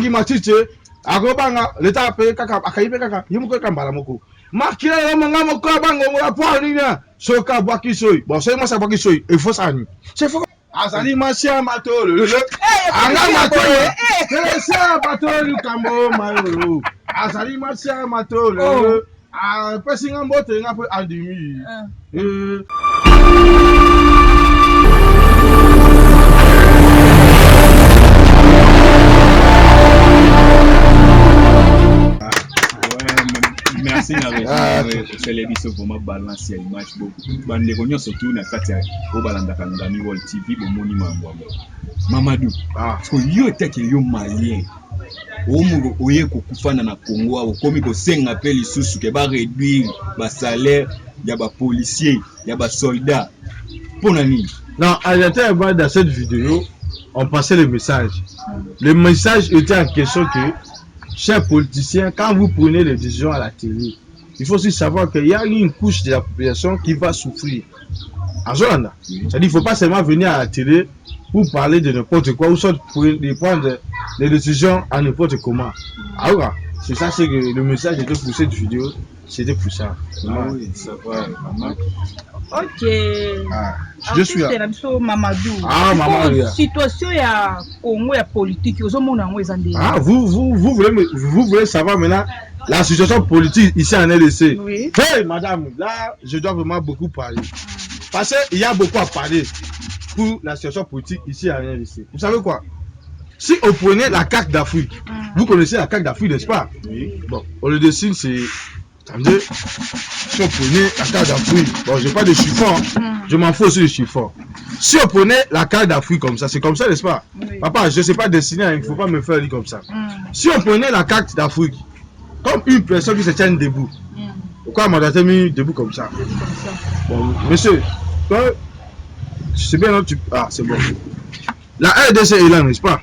qui m'a tité, Agobanga, l'État a payé Kaka, Akaïbe Kaka, Yumuko Kambalamoko. Marquez mon amour, Kabango, la poignée, Soka Bakisoy. Bon, c'est moi ça Bakisoy, il faut ça. C'est faux. Azali Masia Mato, Anga Mato, c'est Mato, le Cambo, Mayo. Azali Masia Mato, passing en botte, un peu Aldimi. Merci c'est les bisous pour ma balance image beaucoup bande konyo surtout na kati au balanda kangami World TV au monument Mamadou parce que yo était yo malien omu oye kokufana na Congo au komi ko senga pe lisusu ke ba réduire ba salaire ya ba policier ya ba soldat pour nani. Non, dans cette vidéo on passait le message. Le message était en question que chers politiciens, quand vous prenez les décisions à la télé, il faut aussi savoir qu'il y a une couche de la population qui va souffrir. En Zolanda, c'est-à-dire qu'il ne faut pas seulement venir à la télé pour parler de n'importe quoi ou soit de prendre des décisions à n'importe comment. Alors, c'est ça, c'est que le message était pour cette vidéo, c'était pour ça. Ah oui, ça va, maman. Ok. Je suis là. Mamadou. Ah, maman. Situation ya Congo ya politique, vous voulez savoir maintenant la situation politique ici en LDC. Oui. Hey, madame, là, je dois vraiment beaucoup parler. Parce qu'il y a beaucoup à parler pour la situation politique ici en LDC. Vous savez quoi? Si on prenait la carte d'Afrique, vous connaissez la carte d'Afrique, n'est-ce pas? Oui. Bon, on le dessine, c'est... Attendez, si on prenait la carte d'Afrique, bon, j'ai pas de chiffon, je m'en fous aussi de chiffon. Si on prenait la carte d'Afrique comme ça, c'est comme ça, n'est-ce pas? Oui. Papa, je ne sais pas dessiner, il ne faut pas me faire dire comme ça. Si on prenait la carte d'Afrique comme une personne qui se tient debout, pourquoi m'a mis debout comme ça? Bon, monsieur, toi, c'est bien, non, ah, c'est bon. La RDC est là, n'est-ce pas?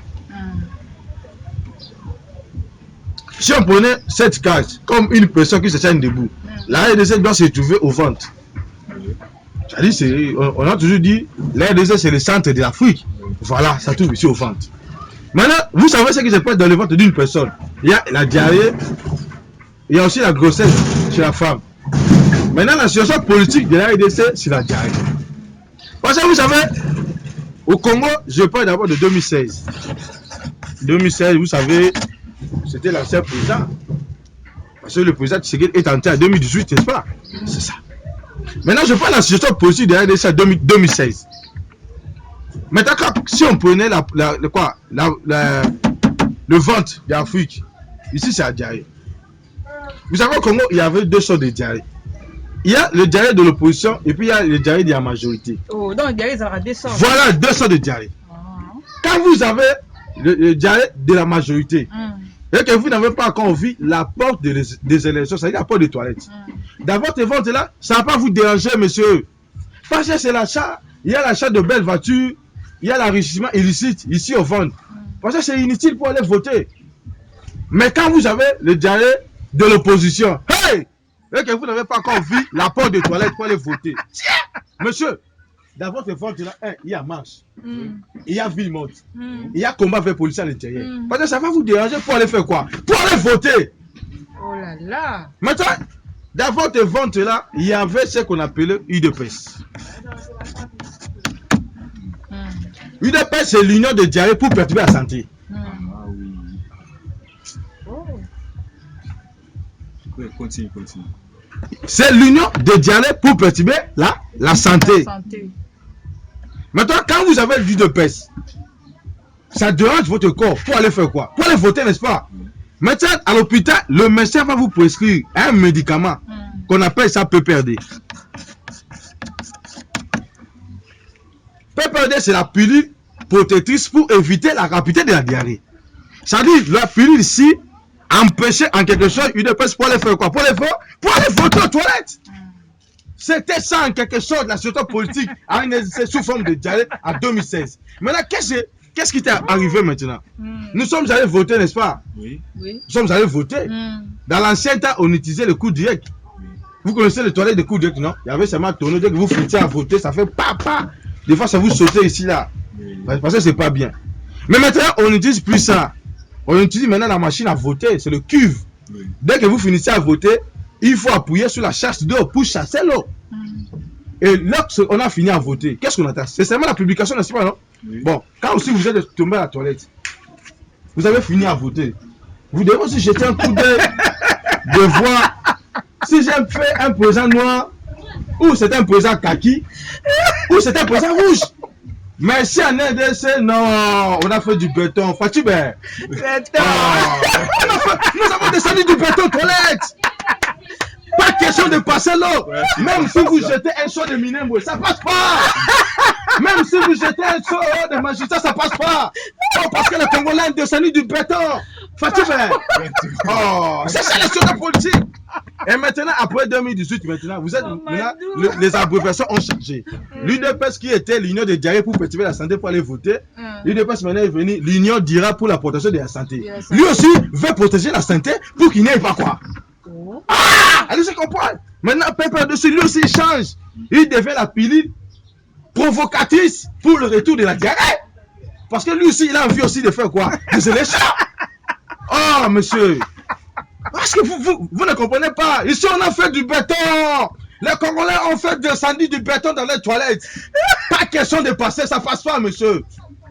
Si on prenait cette carte comme une personne qui se tient debout, la RDC doit se trouver au ventre. C'est-à-dire, on a toujours dit, la RDC c'est le centre de l'Afrique. Voilà, ça trouve ici au ventre. Maintenant, vous savez ce qui se passe dans le ventre d'une personne. Il y a la diarrhée, il y a aussi la grossesse chez la femme. Maintenant, la situation politique de la RDC, c'est la diarrhée. Parce que vous savez, au Congo, je parle d'abord de 2016. 2016, vous savez, c'était l'ancien président. Parce que le président Tshisekedi est entré en 2018, n'est-ce pas? C'est ça. Maintenant, je parle de la situation politique de la RDC en 2016. Maintenant, si on prenait le ventre d'Afrique, ici c'est la diarrhée. Vous savez au Congo, il y avait deux sortes de diarrhée. Il y a le diarrhée de l'opposition et puis il y a le diarrhée de la majorité. Oh, donc le diarrhée, ça va descendre. Voilà deux sortes de diarrhée. Quand vous avez le diarrhée de la majorité, et que vous n'avez pas encore vu la porte des élections, c'est-à-dire la porte des toilettes. Dans votre ventre là, ça ne va pas vous déranger, monsieur. Parce que c'est l'achat, il y a l'achat de belles voitures, il y a l'enrichissement illicite ici au ventre. Parce que c'est inutile pour aller voter. Mais quand vous avez le diarrhée de l'opposition, hey! Et que vous n'avez pas encore vu la porte des toilettes pour aller voter. Monsieur, dans votre ventre là, il y a marche, il y a ville morte, il y a combat avec les policiers à l'intérieur. Parce que ça va vous déranger pour aller faire quoi? Pour aller voter. Oh là là. Maintenant, dans votre ventre là, il y avait ce qu'on appelait UDPS. UDPS, c'est l'union de diarrhée pour perturber la santé. Continue. C'est l'union de diarrhée pour perturber la santé. Maintenant, quand vous avez l'UDPS, ça dérange votre corps pour aller faire quoi? Pour aller voter, n'est-ce pas? Maintenant, à l'hôpital, le médecin va vous prescrire un médicament qu'on appelle ça PPRD. PPRD, c'est la pilule protectrice pour éviter la rapidité de la diarrhée. Ça dit, la pilule ici, empêcher en quelque chose UDPS pour aller faire quoi? Pour aller voter aux toilettes. C'était ça en quelque sorte la situation politique à une sous forme de diarrhée en 2016. Maintenant, qu'est-ce qui t'est arrivé maintenant? Nous sommes allés voter, n'est-ce pas? Oui. Nous sommes allés voter. Dans l'ancien temps, on utilisait le coup direct. Vous connaissez les toilettes de coup direct, non? Il y avait seulement tourné, dès que vous foutiez à voter, ça fait papa. Des fois, ça vous sautez ici, là. Parce que c'est pas bien. Mais maintenant, on n'utilise plus ça. On utilise maintenant la machine à voter, c'est le cuve. Oui. Dès que vous finissez à voter, il faut appuyer sur la chasse d'eau pour chasser l'eau. Et lorsqu'on a fini à voter, qu'est-ce qu'on attend? C'est seulement la publication, n'est-ce pas, non? Oui. Bon, quand aussi vous êtes tombé à la toilette, vous avez fini à voter. Vous devez aussi jeter un coup d'œil de voir si j'ai fait un président noir, ou c'est un président kaki, ou c'est un président rouge. Mais si en RDC, non, on a fait du béton. Fatibé. Béton. Nous avons descendu du béton aux toilettes. Pas question de passer l'eau. Même si vous jetez un seau de Minembwe, ça passe pas. Même si vous jetez un seau de magistrat, ça passe pas. Oh, parce que les Congolais ont descendu du béton. Fatibé. Oh, c'est ça la chose politique. Et maintenant, après 2018, maintenant, vous êtes maintenant, les abréviations ont changé. L'UDPS qui était l'Union de diarrhée pour préserver la santé pour aller voter, l'UDPS maintenant est venu l'Union dira pour la protection de la santé. Lui aussi veut protéger la santé pour qu'il n'y ait pas quoi. Ah, allez, je comprends. Maintenant, Pépé dessus, lui aussi il change. Il devient la pilule provocatrice pour le retour de la diarrhée. Parce que lui aussi, il a envie aussi de faire quoi? Des élections. Oh, monsieur. Parce que vous ne comprenez pas. Ici, on a fait du béton. Les Congolais ont fait descendre du béton dans les toilettes. Pas question de passer, ça passe pas, monsieur.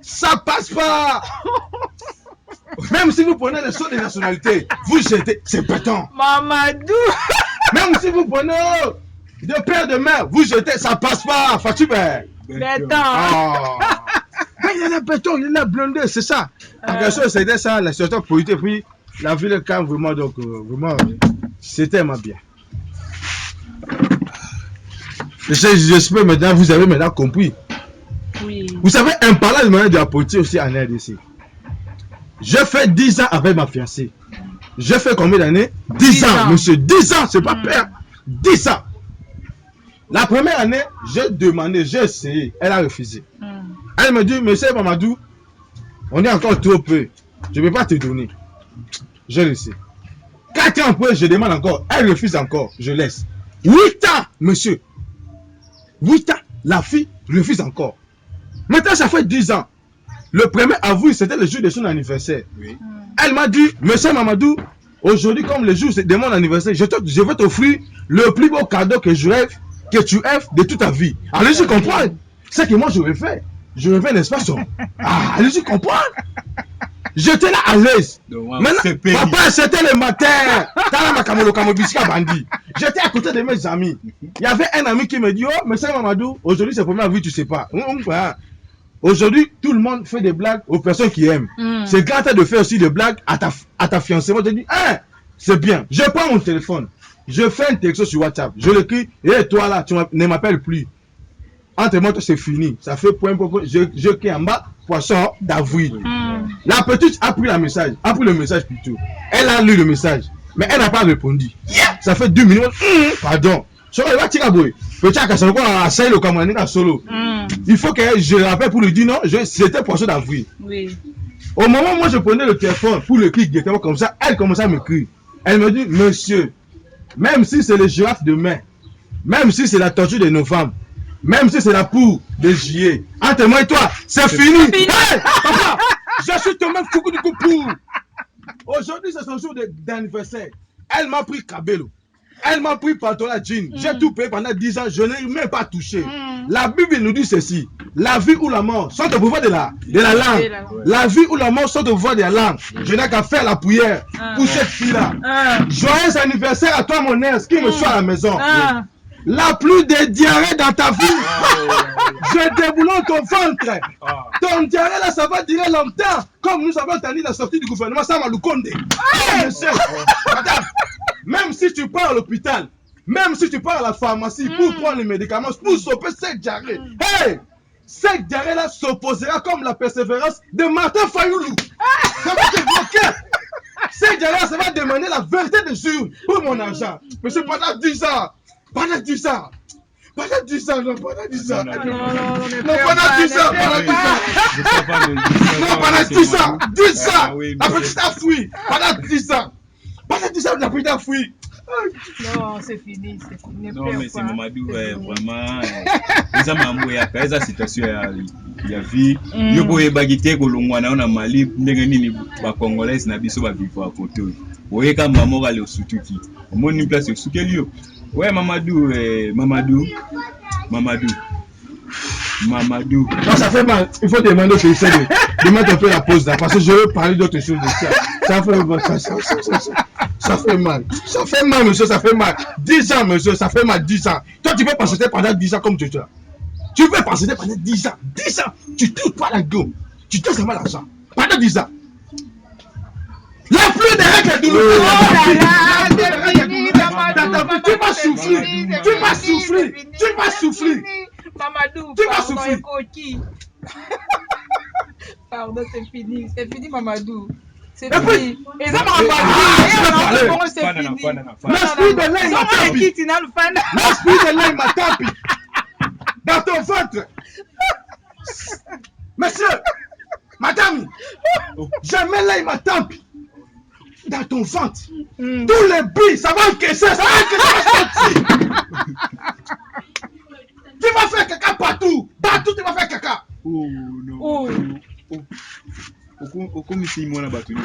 Ça passe pas. Même si vous prenez les sauts de nationalité, vous jetez, c'est béton. Mamadou. Même si vous prenez de père de mère, vous jetez, ça passe pas. Fatibé. Béton. Oh. Il y a le béton, il est blindé, c'est ça. En question, c'était ça, la situation politique. Puis la ville quand vraiment, donc vraiment, c'était ma bien. J'espère maintenant, vous avez maintenant compris. Oui. Vous savez, un parlant de la politique aussi en RDC. Je fais 10 ans avec ma fiancée. Je fais combien d'années? 10 ans, monsieur. 10 ans, c'est pas peur. 10 ans. La première année, j'ai demandé, j'ai essayé. Elle a refusé. Elle me dit, monsieur Mamadou, on est encore trop peu. Je ne peux pas te donner. Je laisse. 4 ans après, je demande encore. Elle refuse encore. Je laisse. 8 ans, monsieur. 8 ans. La fille refuse encore. Maintenant, ça fait 10 ans. Le 1er avril, c'était le jour de son anniversaire. Oui. Elle m'a dit, monsieur Mamadou, aujourd'hui, comme le jour de mon anniversaire, je vais t'offrir le plus beau cadeau que tu rêves de toute ta vie. Allez-y comprendre. C'est que moi, je refais. Je refais, n'est-ce pas, ça? Ah, allez-y comprendre. J'étais là à l'aise. Maintenant, papa, c'était le matin. J'étais à côté de mes amis. Il y avait un ami qui me dit, oh, monsieur Mamadou, aujourd'hui, c'est le 1er avril, tu sais pas. Aujourd'hui, tout le monde fait des blagues aux personnes qui aiment. C'est grand temps de faire aussi des blagues à ta fiancée. Moi, je dis, hein, c'est bien. Je prends mon téléphone. Je fais un texto sur WhatsApp. Je l'écris, et toi là, tu ne m'appelles plus. Entre moi, c'est fini. Ça fait point. Je crie en bas, poisson d'avril. La petite a pris le message plutôt. Elle a lu le message, mais elle n'a pas répondu. Ça fait 2 minutes. Pardon. Il faut que je le rappelle pour lui dire non, c'était poisson d'avril. Oui. Au moment où moi je prenais le téléphone pour le clic directement comme ça, elle commençait à m'écrire. Elle me dit, monsieur, même si c'est le girafe de mai, même si c'est la tortue de novembre, même si c'est la poule de juillet, entre moi et toi, c'est fini. Hey, papa, je suis tombé coucou du coup pour. Aujourd'hui, c'est son jour d'anniversaire. Elle m'a pris Kabelo. Elle m'a pris pantalon jean. J'ai tout payé pendant 10 ans. Je n'ai même pas touché. La Bible nous dit ceci. La vie ou la mort sont au pouvoir de la langue. La vie ou la mort sont au pouvoir de la langue. Je n'ai qu'à faire la prière pour cette fille-là. Joyeux anniversaire à toi, mon ex, qui me soit à la maison. La pluie de diarrhée dans ta vie. Je déboulonne ton ventre. Ton diarrhée là, ça va durer longtemps. Comme nous avons entendu la sortie du gouvernement, ça m'a Lukonde. Madame, même si tu pars à l'hôpital, même si tu pars à la pharmacie pour prendre les médicaments, pour stopper cette diarrhée, hey, cette diarrhée là s'opposera comme la persévérance de Martin Fayoulou. Ça va te bloquer. Cette diarrhée là, ça va demander la vérité de Dieu pour mon argent. Mais c'est pendant 10 ans. Pendant 10 ans. Pendant 10 ans, non, pendant 10 ans. Non, pendant 10 ans, pendant 10 ans. Non, pendant 10 ans. 10 ans. La petite a fui. Pendant 10 ans. Pendant 10 ans, la petite a fui. Non, c'est fini, c'est fini. Non, mais c'est Mamadou, vraiment. Les amambou ya kaza situation ya vie. Yo boye bagité ko longwana na Mali ndenge nini ba congolais na biso ba vivre à côté. Oye ka maman ga le sutuki. Omoni place sukeli yo. Ouais Mamadou Mamadou. Non, ça fait mal. Il faut demander au Christian de mettre un peu la pause là parce que je veux parler d'autres choses de ça. Ça fait mal. Ça fait mal. Ça fait mal, monsieur, ça fait mal. 10 ans, monsieur, ça fait mal 10 ans. Toi, tu peux passer pendant 10 ans comme tu es là. Tu peux passer pendant 10 ans. 10 ans, tu touches pas la gueule. Tu touches seulement l'argent. Pendant 10 ans. La pluie de règles de tu vas souffrir. Tu vas souffrir. Tu vas souffrir. Mamadou, tu vas souffrir. Pardon, c'est fini, Mamadou. C'est et fini. Puis, et ça m'a c'est fini. L'esprit de l'œil m'a tapé. L'esprit de l'œil m'a tapé. Dans ton ventre. Monsieur, madame, jamais l'œil m'a tapé. Dans ton ventre. Tous les billes, ça va encaisser, ça va sortir. Tu vas faire caca partout. Partout, tu vas faire caca. Oh non. Oh. Okomisi mwana bato ni.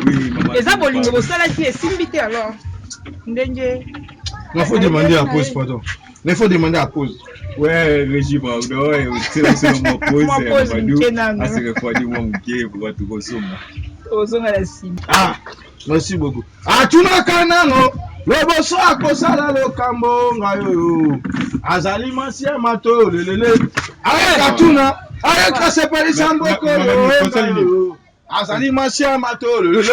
Oui, maman. Les abolingo bosala qui est simbité alors. Ndenge. Il faut demander à pause, pardon. Il faut demander à pause. Ouais, régime, ouais, c'est la seule moi pause. Mamadou, à se refroidir moi mouké pour voir tout consommer. Ozonga la sim. Ah, merci beaucoup. Ah, tu n'as qu'un an. Le bosso a kosala le kambo ngayo. Azali masia mato lelele. Avec Katuna, avec la séparation boko. Azali masia mato lelele.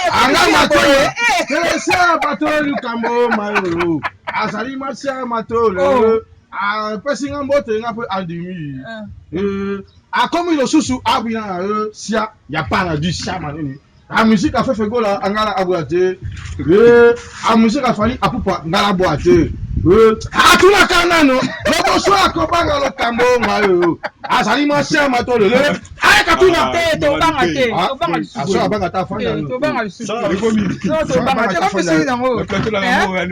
Anga mato. Kelesa mato le kambo mayo. Azali masia mato lelele. Ah, pesinga mbote ngapo andimi. Ah, comme il susu abina sia ya para du chama nini. A musique a fait fegola angala aboate. A musique a fali apupa ngala boate. A tuna kanano, lobo so akobanga lo kambo ngayo. A sali masia matolo le. A katuna te to banga te. To banga su. A so abanga ta fanda. To banga su. To banga ta fanda.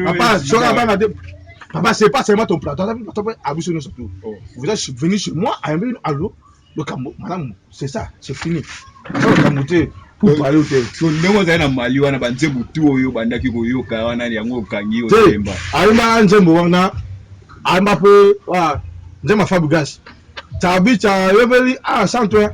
Papa, so abanga te. Papa, c'est pas seulement ton plateau. Abusez nous surtout. Vous êtes venu chez moi à un allo. Le kambo, madame, c'est ça, c'est fini. Le kambo pour parler au thé. So ndemo za na mali wana banze butu oyo bandaki koyo ka wana yango kangi o temba. Aima nzembo wana aima pe wa nzema fabugas. Tabicha yobeli santo.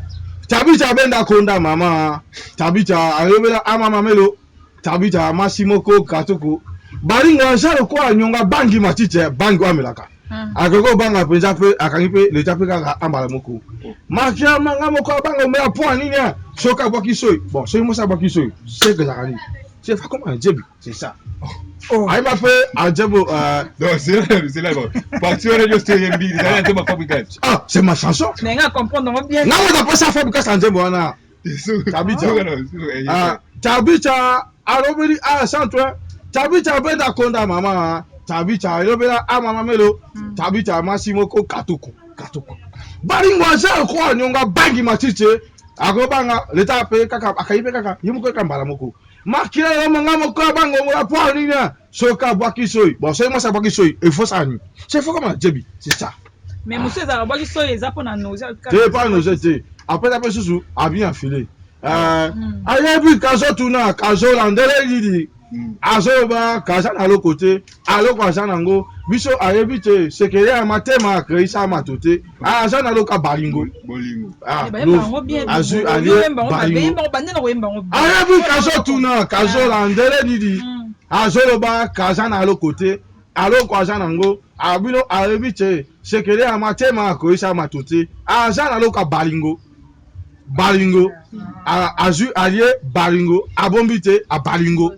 Tabicha benda konda mama. Tabicha ayobela mama melo. Tabicha masimoko katoko. Baringa njalo kwa nyonga bangi matite bangi wa melaka. Akoko banga penza pe akangipe le tape ka ambala moko. Makia manga moko banga me point nini ya. Soka boki soy. Bon, c'est moi ça boki soy. C'est que ça arrive. C'est pas comme un djeb, c'est ça. Oh, il m'a fait un djeb non, c'est là bon. Parti au radio station bi, ça c'est ma fabrication. Ah, c'est ma chanson. Mais on comprendre bien. Non, on a pas ça fabrication en djeb wana. Tabicha. Ah, tabicha alobeli santo. Tabicha benda konda mama. Tabicha yobela mama melo. Tabicha masimoko katoko. Baringwa za kwa nyonga bangi matite. Agobanga leta pe kaka akaipe kaka yimuko kambala moko. Makira yo manga moko bango ngula po ninya. Soka bwaki soy. Bon, c'est moi ça bwaki soy. Il faut ça ni. C'est faut comme djebi, c'est ça. Mais monsieur ça bwaki soy eza pona nausea. C'est pas nausea. Après la susu a bien filé. Ayabi kazo tuna kazo landele didi. Azoba kaza na lo côté, alo kaza nango. Biso ayebi te sekere amatema kreisa matote. Aza na lo ka balingo. Ah, azu ali balingo. Ayabi kazo tuna kazo landele didi. Azoba kaza na lo côté, alo kaza nango. Abino ayebi te sekere amatema kreisa matote. Aza na lo ka balingo. Azu ali balingo, abombite a balingo.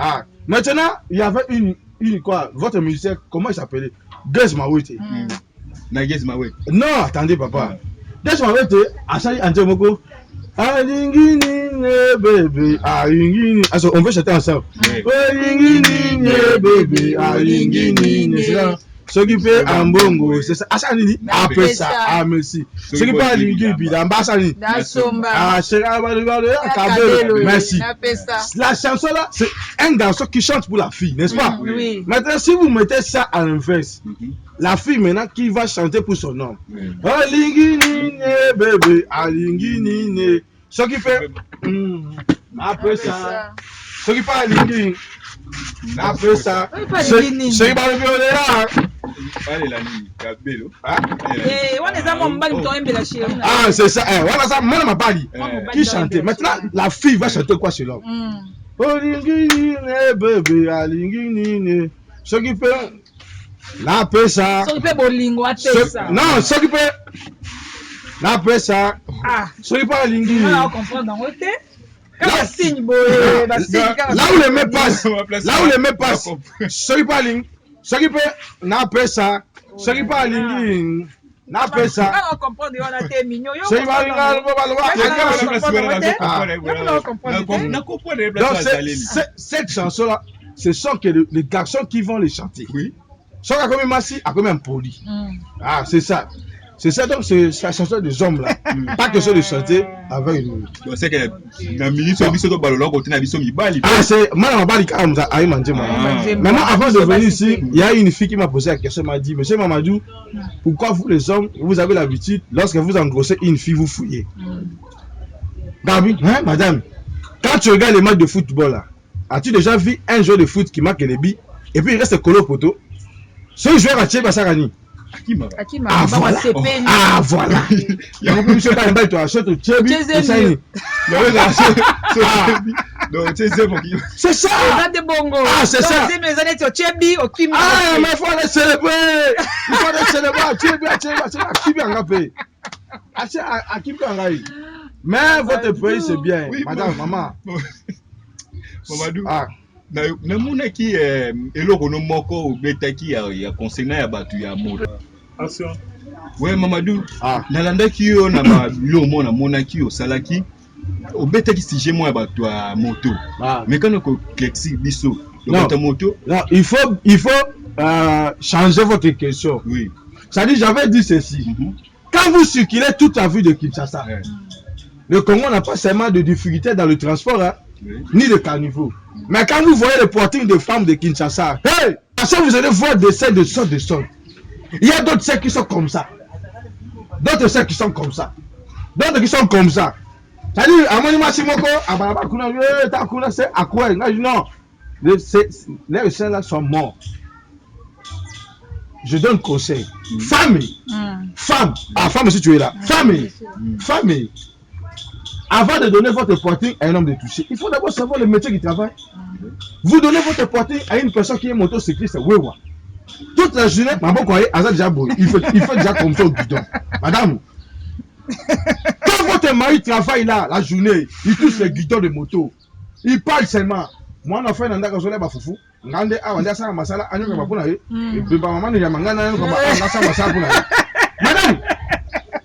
Ah, maintenant, il y avait une quoi, votre musicien, comment il s'appelait? Guess Mawete. Guess Mawete. Non, attendez, papa. Guess Mawete, Asali Antemoko. Alingini, bébé, alingini. On veut chanter ensemble. Alingini, bébé, alingini. C'est là. s'occuper en bongo, c'est ça. Asani, après ça, ah merci. S'occuper à l'ingébi, d'ambassani. Ah, c'est merci. La chanson là, c'est un garçon qui chante pour la fille, n'est-ce pas? Oui. Maintenant, si vous mettez ça à l'inverse, la fille maintenant qui va chanter pour son homme. Alinginine, bébé, alinginine. S'occuper. Après ça, s'occuper à l'ingébi. Après ça, c'est pas le violon. Ah, c'est ça. Voilà ça, moi, ma bali. Qui chantait. Maintenant, la fille va chanter quoi chez l'homme? Alinginine, bébé, alinginine. S'occuper. La pesa. Non, s'occuper. La pesa. Ah. S'occuper à l'ingébi. On comprend dans le thé. Là où les mecs passent, s'occuper à l'ingébi. S'occuper. La pesa. S'occuper à l'ingébi. La pesa. On comprend de on a été mignon. Donc cette chanson là, ce sont que les garçons qui vont les chanter. Oui. Soit à comme massi, à comme un poli. Ah, c'est ça. C'est ça, donc c'est la chanson des hommes là. Pas question de chanter avec nous. Donc c'est que la minute sur le ballon, côté Nabiso Mibali. Ah, c'est moi, on va dire comme ça, à manger. Mais moi, avant de venir ici, il y a une fille qui m'a posé la question, m'a dit, monsieur Mamadou, pourquoi vous les hommes, vous avez l'habitude, lorsque vous engrossez une fille, vous fouillez? Gabi, hein, madame, quand tu regardes les matchs de football là, as-tu déjà vu un joueur de foot qui marque les billes et puis il reste collé au poteau? Ce joueur a tué Bassarani. Ah voilà. Ah voilà. Il y a beaucoup de choses à toi. C'est ça. Ah c'est ça. Ah mais il faut les célébrer. Il faut les célébrer. Qui bien engagé. À qui bien engagé. Mais votre pays c'est bien, madame, maman. Mamadou. Na muna ki eloko no moko obetaki ya concernant ya batu ya moto. Ouais Mamadou. Nalandaki yo na ba lomo na monaki o salaki obetaki sujet mo ya batu ya moto. Mais quand on flexi biso de moto. Non, il faut changer votre question. Oui. Ça dit j'avais dit ceci. Quand vous circulez toute la ville de Kinshasa, le Congo n'a pas seulement de difficultés dans le transport, hein, ni de carnivaux. Mais quand vous voyez le porting de femmes de Kinshasa, hey, ça vous allez voir des scènes de sorte. Il y a d'autres scènes qui sont comme ça. D'autres scènes qui sont comme ça. D'autres qui sont comme ça. C'est-à-dire, à mon image, c'est à quoi? Non, les scènes là sont morts. Je donne conseil. Famille. Femme. Ah, femme, si tu es là. Famille. Famille. Avant de donner votre porting à un homme de toucher, il faut d'abord savoir le métier qui travaille. Vous donnez votre porting à une personne qui est motocycliste, wewa. Toute la journée, maman croyez, il faut déjà comme ça au guidon. Madame, quand votre mari travaille là, la journée, il touche le guidon de moto. Il parle seulement. Moi, on a fait un andaka sur les bafoufou. Madame,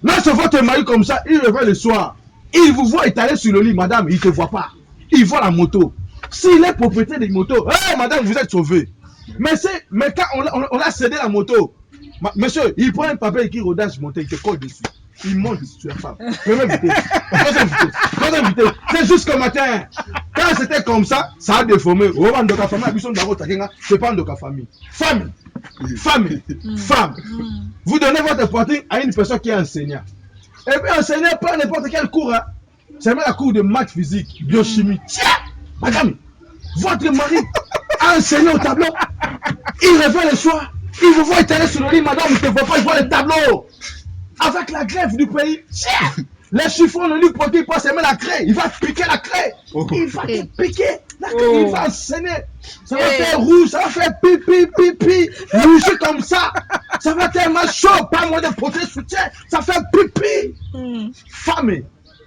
lorsque votre mari comme ça, il revient le soir. Il vous voit étalé sur le lit, madame, il ne te voit pas. Il voit la moto. S'il est propriétaire des motos, hey, madame, vous êtes sauvé. Mais quand on a cédé la moto, monsieur, il prend un papier qui rodage monter, il te colle dessus. Il monte sur la femme. Première vitesse. C'est jusqu'au matin. Quand c'était comme ça, ça a déformé. C'est pas de famille. Famille. Vous donnez votre porting à une personne qui est enseignante. Et puis enseigner pas n'importe quel cours. Hein. C'est même la cours de maths physique, biochimie. Tiens, madame, votre mari a enseigné au tableau. Il revient le soir. Il vous voit étaler sur le lit, madame, il ne te voit pas, il voit le tableau. Avec la grève du pays, tiens, les chiffons ne lui portent pas, c'est même la craie. Il va piquer la craie. Il va te piquer la craie, il va enseigner. Ça va faire rouge, ça va faire pipi. Rouge comme ça. Ça va tellement chaud, pas moins de porter soutien. Ça fait pipi. Femme,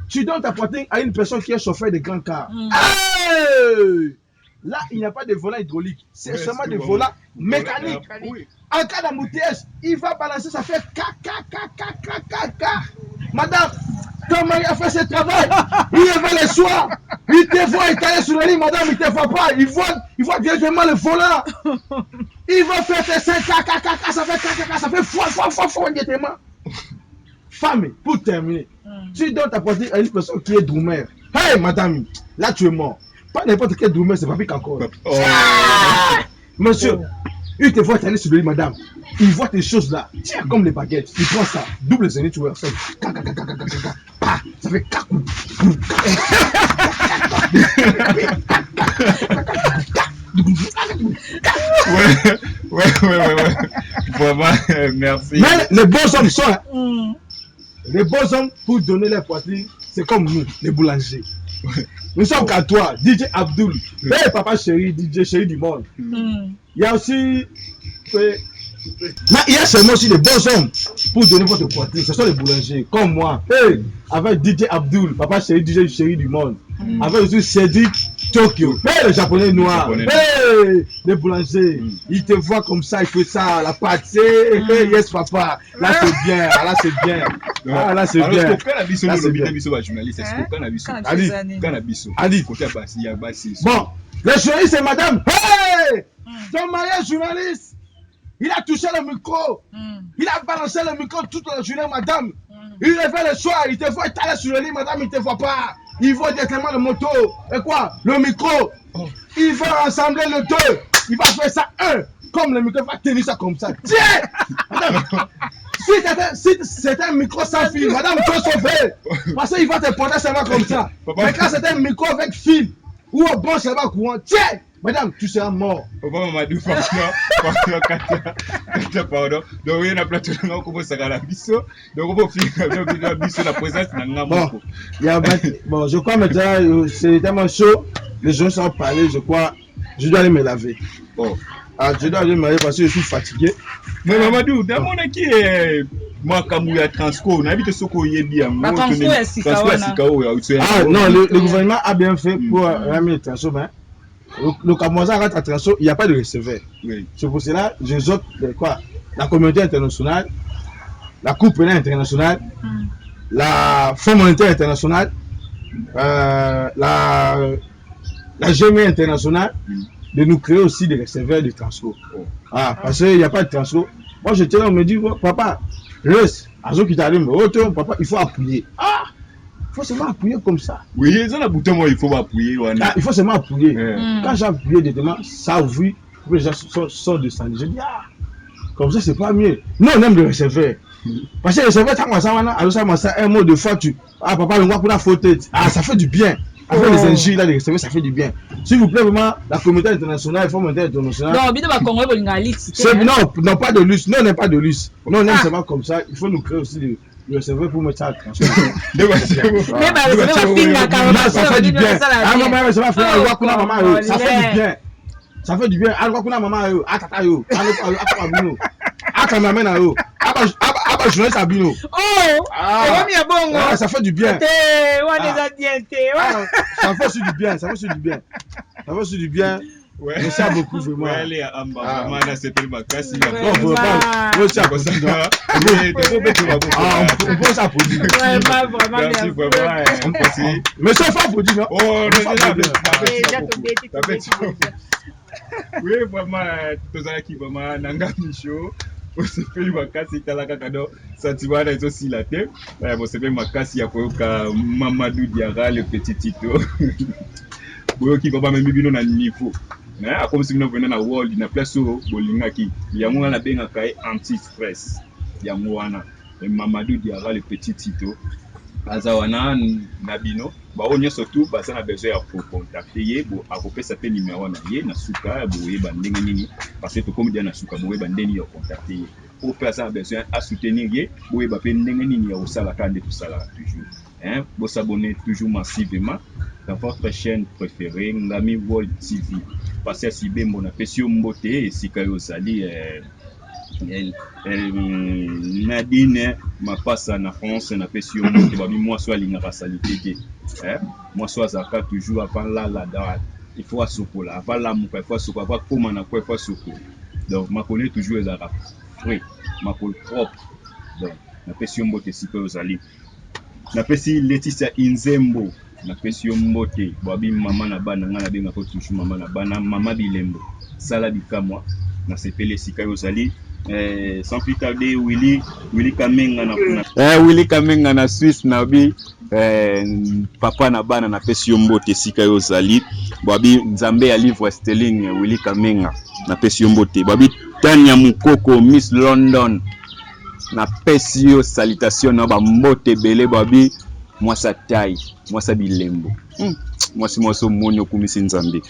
tu donnes ta porting à une personne qui est chauffeur de grand car. Hey! Là, il n'y a pas de volant hydraulique. C'est seulement des volants mécaniques. En cas d'embouteillage, il va balancer, ça fait caca. Madame, comment il a fait ce travail? Il est venu le soir. Il te voit étaler sur le lit, madame, il ne te voit pas. Il voit directement le volant. Ils vont faire tes 5 caca, ça fait caca, ça fait foi, directement. Femme, pour terminer, tu dois t'apporter à une personne qui est drummer. Hey, madame, là tu es mort. Pas n'importe quel drummer, c'est pas pire qu'encore. Monsieur, il te voit t'aller sur le lit, madame. Il voit tes choses là. Tiens, comme les baguettes. Il prend ça. Double zénith, tu vois. Ça fait cacou. Ouais. Vraiment, merci. Mais les bons hommes sont. Les bons hommes, pour donner leur poitrine, c'est comme nous, les boulangers. Nous sommes qu'à toi, DJ Abdul. Hey, papa chéri, DJ chéri du monde. Il y a aussi. Mais il y a seulement aussi des bons hommes pour donner votre poitrine. Ce sont les boulangers, comme moi. Hey, avec DJ Abdul, papa chéri, DJ chéri du monde. Avec aussi Cédric Tokyo. Hey, les japonais noirs. Hey, les boulangers. Ils te voient comme ça, il fait ça, la pâte. Hey, yes, papa. Là, c'est bien. Là, c'est bien. Ah, là, c'est bien. Bon, le journaliste, c'est madame. Hey, ton mariage journaliste. Il a touché le micro. Il a balancé le micro toute la journée, madame. Il réveille le soir, il te voit étaler sur le lit, madame, il te voit pas. Il voit directement le moto. Et quoi? Le micro. Il va rassembler le deux. Il va faire ça un. Comme le micro va tenir ça comme ça. Tiens! Madame, si c'est un micro sans fil, madame, tu peux sauver. Parce qu'il va te porter seulement comme ça. Mais quand c'est un micro avec fil, ou un bon seulement courant, tiens! Madame, tu seras mort. Papa Mamadou, pardon. Donc, il y a un plateau de l'eau, comment ça va la biseau. Donc, on va finir la biseau, la présence d'un bon, bon, je crois maintenant, c'est tellement chaud. Les gens sont parlés, je crois. Je dois aller me laver. Bon. Ah, je dois aller me laver parce que je suis fatigué. Mais Mamadou, dans mon qui est. Moi, comme il y a Transco, on habite ce qu'on y est bien. Transco est Sikao. Ah, non, le gouvernement a bien fait pour ramener le Transco, mais. Le Cameroun rentre à Transco, il n'y a pas de receveur. Oui. C'est pour cela que j'exhorte la communauté internationale, la Cour pénale internationale, la Fonds monétaire international, la GMI internationale, de nous créer aussi des receveurs de Transco. Ah, parce qu'il n'y a pas de Transco. Moi, je tiens, on me dit, papa, reste, papa, il faut appuyer. Ah! Il faut seulement appuyer comme ça. Oui, ça la bouton, il faut appuyer. Ah, il faut seulement appuyer. Quand j'ai appuyé directement, ça ouvre, les gens sont descendus. Je dis, ah, comme ça, c'est pas mieux. Nous, on aime le receveur. Parce que le receveur, un mot de fois, ah, papa, on va pour la faute. Ah, ça fait du bien. Avec les ingénieurs, là, les receveurs, ça fait du bien. S'il vous plaît, vraiment, la communauté internationale, il faut monter internationale. Non, bien de Congo, non, pas de luxe. Non, on n'aime pas de luxe. Non, on aime seulement comme ça. Il faut nous créer aussi le receveur pour mettre ça à Transco. Ça fait du bien. Ça fait du bien. Ça fait du bien. Ça fait du bien. Ça fait du bien. Merci beaucoup, vraiment. Mais ça fait applaudir, non? Oui, vraiment, tout ça qui vraiment Nanga Micho. C'est fait makasi talaka kado satiwana aussi la tête. Bon, c'est bien makasi ya koyoka Mamadou Diarra le petit Tito. Boyoki papa même bino na niveau. Na comme si nous venons na world na place au bolingaki. Yango na benga kai anti-stress. Yango wana Mamadou Diarra le petit Tito. Azawana nabino ba onye surtout ba ça na besoin ya contacter ye bo akopesa pe numéro na ye na suka bo yeba ndenge nini parce que comme dia na suka bo yeba ndeni ya contacter ye pour faire ça besoin à soutenir ye bo yeba pe ndenge nini ya osala kande tout ça là toujours hein bo s'abonner toujours massivement dans votre chaîne préférée Ngami World TV parce que si bembo na pesio mbote et si kayo sali Nadine Mapasa na France na pesio mbote ba moi soit linga basalite moi soit zaka toujours avant la il faut sokola avant la muka il faut sokola avant comment na quoi il faut sokola donc ma connaît toujours les arabes frais ma col propre donc na pesio mbote si que ozali na pesi Laetitia Inzembo na pesio mbote babi mama na bana ngana benga ko toujours mama na bana mama bilembo sala bikamwa na sepele sika ozali sans plus tarder Willy Kamenga na Willy Kamenga na Suisse na bi papa na bana na pesi mbote sika ozali babi nzambe ya livre sterling Willy Kamenga na pesi mbote babi Tania Mukoko Miss London na pesi salutation na ba mbote belé babi mwasa tai mwasa bilembo mwasi monyo kumisi nzambe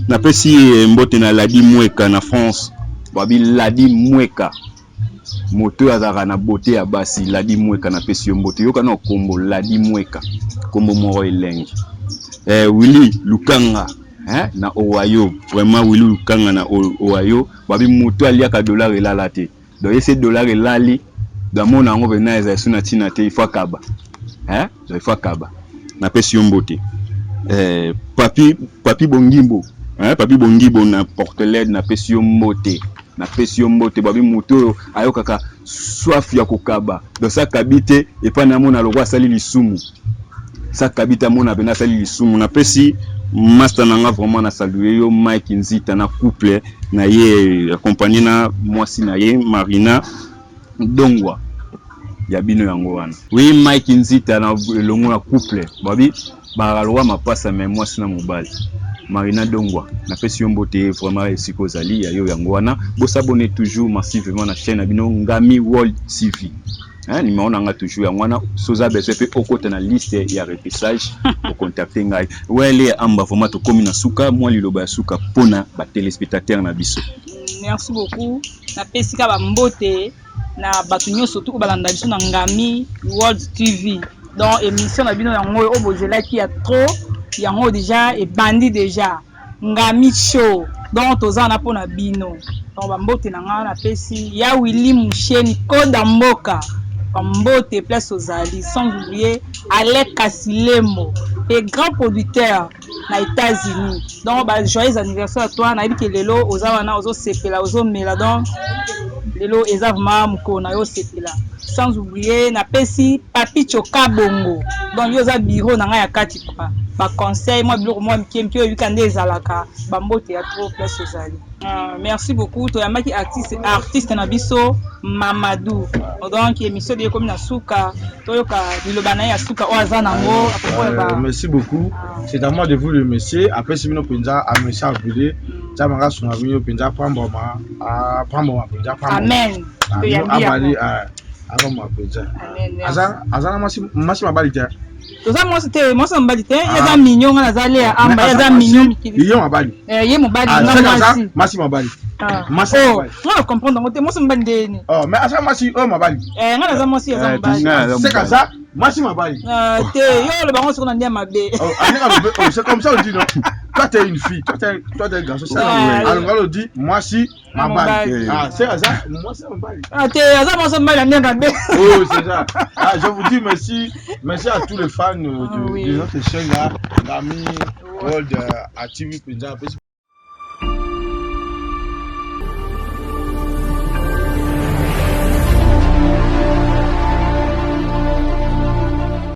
na pesi mbote na Ladi Mweka na France babi Ladi Mweka moto azaka na beauté ya basi Ladi Mweka na pesi mbote yoka na kombo Ladi Mweka kombo moro elengi Willy Lukanga na Ohio vraiment Willy Lukanga na Ohio babi moto aliaka dollar elala te donc ese dollar elali da mona ngo bena eza suna tina te ifwa kaba il faut kaba na pesi mbote papi bongimbo papi bongimbo na porteled na pesi mbote babi moto ayokaka soif ya kokaba donc ça kabite et pas na mona lokwa sali lisumu ça kabita mona bena sali lisumu na pesi master nanga vraiment na saluer yo Mike Nzita na couple na ye accompagné na mwasi na ye Marina Dongwa ya bino yango wana oui Mike Nzita na longo na couple babi baralwa mapasa mais mwasi na mobali Marina Dongwa na pesi mbote vraiment esiko zali ya yo yango wana bo s'abonner toujours massivement na chaîne bino Ngami World TV nimeona nga toujours yango wana soza besoin pe okota na liste ya repêchage pour contacter ngai wele amba vraiment to komi na suka moi liloba ya suka pona ba téléspectateurs na biso. Merci beaucoup na pesi ka ba mbote na bato nyonso tout balanda biso na Ngami World TV donc émission na bino yango o bozela ki ya trop yango déjà et bandi déjà Ngami show donc toza na pona bino donc ba mbote na nga na pesi ya Willy Musheni Koda Mboka Mbote place ozali sans oublier Alec Kasilemo et grand producteur na États-Unis donc ba joyeux anniversaire à toi na biki lelo ozawana ozo sepela ozo mela donc lelo ezavuma mukona yo sepela sans oublier na pesi Papi Choka Bongo donc yo za bureau na nga ya kati quoi ba conseil moi biloko moi mkiemki yo bikande ezalaka ba mbote ya trop place ozali. Merci beaucoup to yamaki artiste na biso Mamadou donc émission de comme na suka to yoka bilobana ya suka o azanango merci beaucoup c'est à moi de vous remercier après si bino penza a message vidéo ça manga sona bino penza pamba penza pamba amen to abali ma penza azana masi mabali ja toza mwasi te mwasi mobali te yaza mignon nga nazali ya amba yaza mignon ye mobali ye mobali nga mwasi mobali masi mobali nga comprendre ngo te mwasi mobali ndeni mais asa mwasi mobali nga naza mwasi yaza mobali c'est comme ça mwasi mobali te yo le bango siko na ndia mabe c'est comme ça on dit non toi t'es une fille toi t'es un garçon alors on dit mwasi mobali c'est ça mwasi mobali te yaza mwasi mobali na ndia mabe oh c'est ça je vous dis merci à tous les fans de notre chaîne là Ngami World TV.